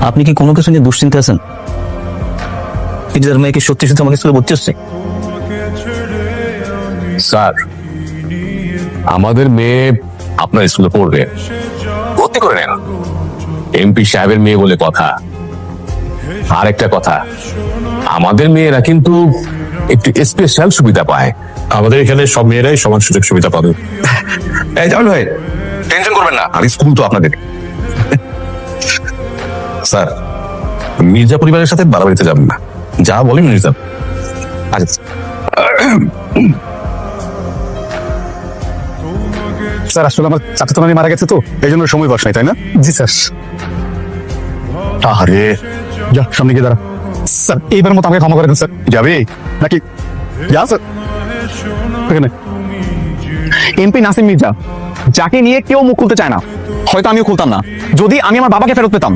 আপনি কি কোনো কিছু নিয়ে দুশ্চিন্তা আছেন? নিজের মেয়েকে সত্যি সত্যি আমাকে স্কুলে ভর্তি হচ্ছে? স্যার, আমাদের মেয়ে আপনার স্কুলে পড়বে, ভর্তি করে নেন। এমপি সাহেবের মেয়ে বলে কথা। আর একটা কথা, আমাদের মেয়েরা কিন্তু একটু স্পেশাল সুবিধা পায়। আমাদের এখানে সব মেয়েরাই সমান সুযোগ সুবিধা পাবে। এই জামিল ভাই, টেনশন করবেন না, আর স্কুল তো আপনাদের। স্যার, মির্জা পরিবারের সাথে বাড়াবাড়িতে যাবেন না, যা বলেন মির্জা। আচ্ছা স্যার, আসলে আমার চাচাতো নানি মারা গেছে তো, এই জন্য সময় বস নাই, তাই না? জি স্যার। আরে যা, সামনে গিয়ে দাঁড়া। স্যার, এইবার মতো আমাকে ক্ষমা করে দেন স্যার। যাবে নাকি? যা স্যার। এখানে এমপি নাসিম মির্জা, যাকে নিয়ে কেউ মুখ খুলতে চায় না, হয়তো আমিও খুলতাম না যদি আমি আমার বাবাকে ফেরত পেতাম।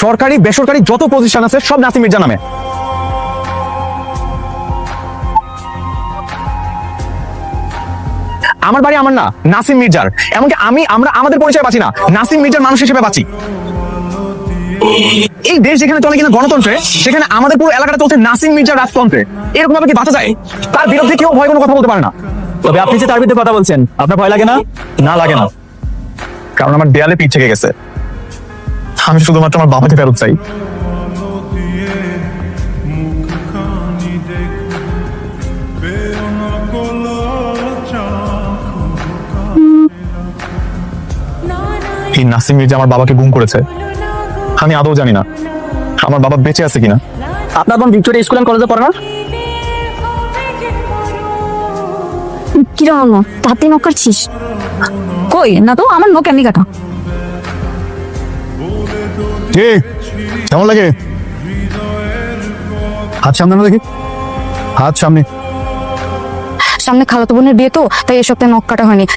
সরকারি বেসরকারি যত প্রতিষ্ঠান আছে সব নাসিম মির্জা নামে। আমার বাড়ি আমার না, নাসিম মির্জার। এমনকি আমরা আমাদের পরিচয় বাঁচি না, নাসিম মির্জার মানুষ হিসেবে বাঁচি। এই দেশ যেখানে চলে কিনা গণতন্ত্রে, সেখানে আমাদের পুরো এলাকাটা চলছে নাসিম মির্জার রাজতন্ত্রে। এরকম ভাবে কি বাঁচা যায়? তার বিরুদ্ধে কেউ ভয় কোনো কথা বলতে পারে না। তবে আপনি যে তার বিরুদ্ধে কথা বলছেন, আপনার ভয় লাগে না? না, লাগে না, কারণ আমার দেয়ালে পিঠ থেকে গেছে। আমি শুধুমাত্র আমার বাবাকে ফেরত চাই। এই নাসিম মির্জা আমার বাবাকে গুম করেছে। আমি আদৌ জানি না আমার বাবা বেঁচে আছে কিনা। আপনার বোন ভিক্টোরিয়া স্কুল অ্যান্ড কলেজে পড়ে না? কিরম তাতে নখ কাটছিস? কই না তো, আমার নখ এমনি কাটা। কে কেমন লাগে? হাত সামনে না দেখি, হাত সামনে। সামনে খালাতো বোনের বিয়ে তো, তাই এ সপ্তাহে নখ কাটা হয়নি।